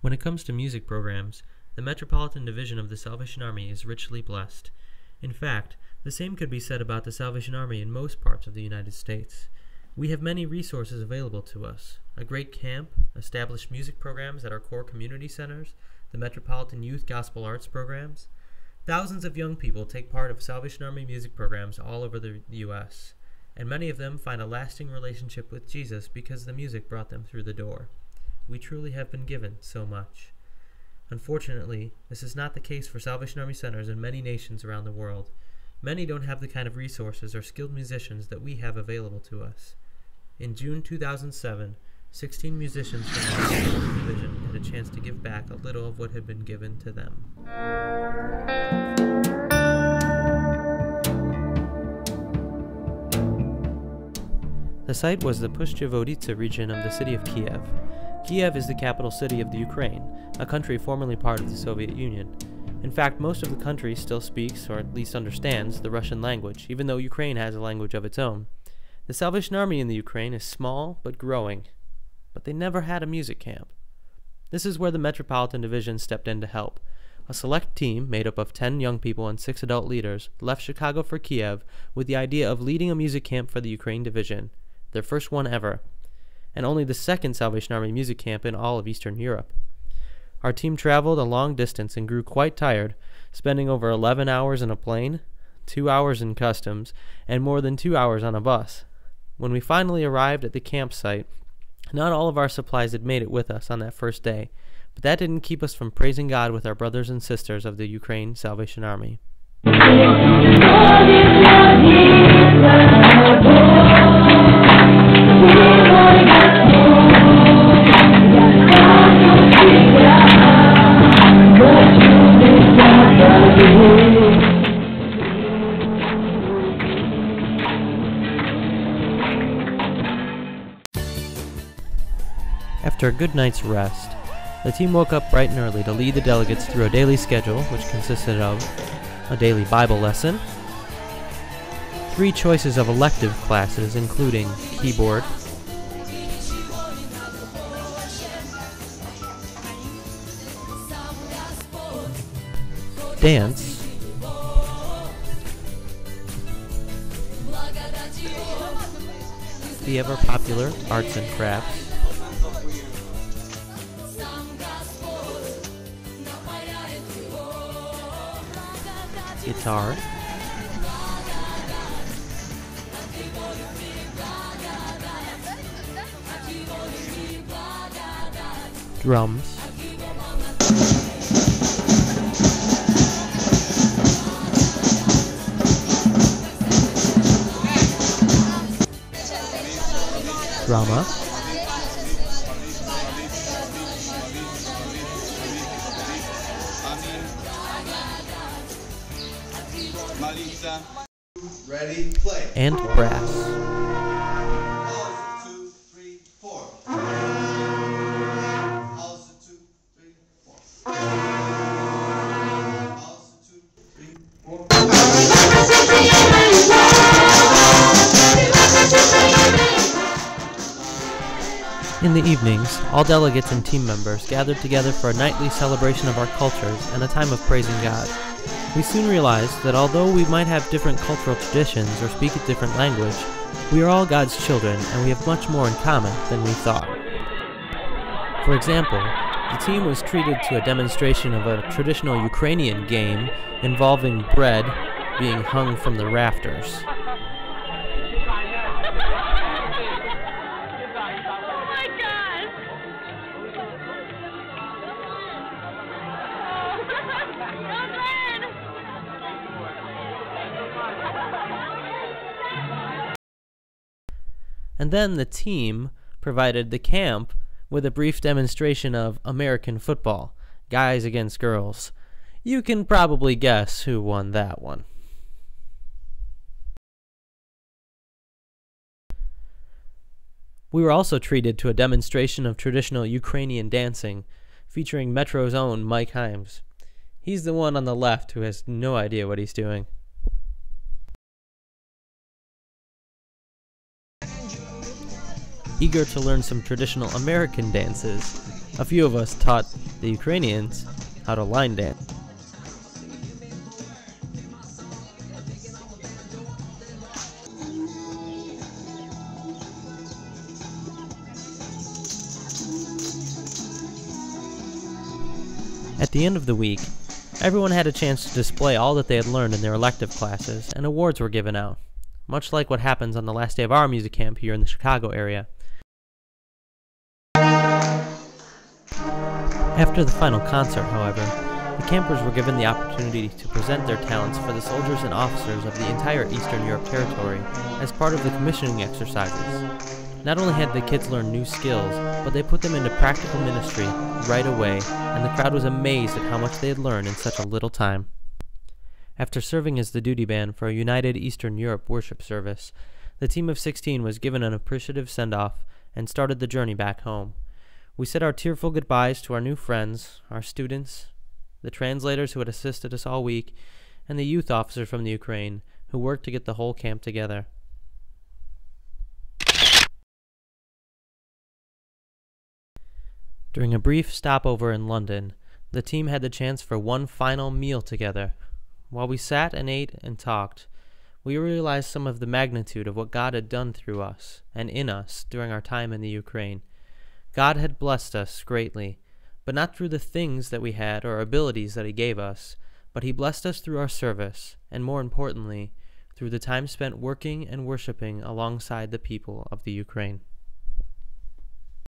When it comes to music programs, the Metropolitan Division of the Salvation Army is richly blessed. In fact, the same could be said about the Salvation Army in most parts of the United States. We have many resources available to us: a great camp, established music programs at our core community centers, the Metropolitan Youth Gospel Arts programs. Thousands of young people take part of Salvation Army music programs all over the U.S., and many of them find a lasting relationship with Jesus because the music brought them through the door. We truly have been given so much. Unfortunately, this is not the case for Salvation Army centers in many nations around the world. Many don't have the kind of resources or skilled musicians that we have available to us. In June 2007, 16 musicians from the Metropolitan Division had a chance to give back a little of what had been given to them. The site was the Pushchevoditsa region of the city of Kiev. Kiev is the capital city of the Ukraine, a country formerly part of the Soviet Union. In fact, most of the country still speaks, or at least understands, the Russian language, even though Ukraine has a language of its own. The Salvation Army in the Ukraine is small but growing, but they never had a music camp. This is where the Metropolitan Division stepped in to help. A select team, made up of 10 young people and 6 adult leaders, left Chicago for Kiev with the idea of leading a music camp for the Ukraine Division, their first one ever, and only the second Salvation Army music camp in all of Eastern Europe. Our team traveled a long distance and grew quite tired, spending over 11 hours in a plane, 2 hours in customs, and more than 2 hours on a bus. When we finally arrived at the campsite, not all of our supplies had made it with us on that first day, but that didn't keep us from praising God with our brothers and sisters of the Ukraine Salvation Army. After a good night's rest, the team woke up bright and early to lead the delegates through a daily schedule which consisted of a daily Bible lesson, 3 choices of elective classes including keyboard, dance, the ever-popular arts and crafts, guitar, drums, drama, ready, play. and brass. 2, 3, 4. 2, 3, 4. 2, 3, 4. In the evenings, all delegates and team members gathered together for a nightly celebration of our cultures and a time of praising God. We soon realized that although we might have different cultural traditions or speak a different language, we are all God's children and we have much more in common than we thought. For example, the team was treated to a demonstration of a traditional Ukrainian game involving bread being hung from the rafters. And then the team provided the camp with a brief demonstration of American football, guys against girls. You can probably guess who won that one. We were also treated to a demonstration of traditional Ukrainian dancing, featuring Metro's own Mike Himes. He's the one on the left who has no idea what he's doing. Eager to learn some traditional American dances, A few of us taught the Ukrainians how to line dance. At the end of the week, everyone had a chance to display all that they had learned in their elective classes, and awards were given out, much like what happens on the last day of our music camp here in the Chicago area. After the final concert, however, the campers were given the opportunity to present their talents for the soldiers and officers of the entire Eastern Europe territory as part of the commissioning exercises. Not only had the kids learned new skills, but they put them into practical ministry right away, and the crowd was amazed at how much they had learned in such a little time. After serving as the duty band for a United Eastern Europe worship service, the team of 16 was given an appreciative send-off and started the journey back home. We said our tearful goodbyes to our new friends, our students, the translators who had assisted us all week, and the youth officers from the Ukraine who worked to get the whole camp together. During a brief stopover in London, the team had the chance for one final meal together. While we sat and ate and talked, we realized some of the magnitude of what God had done through us and in us during our time in the Ukraine. God had blessed us greatly, but not through the things that we had or abilities that He gave us, but He blessed us through our service, and more importantly, through the time spent working and worshiping alongside the people of the Ukraine.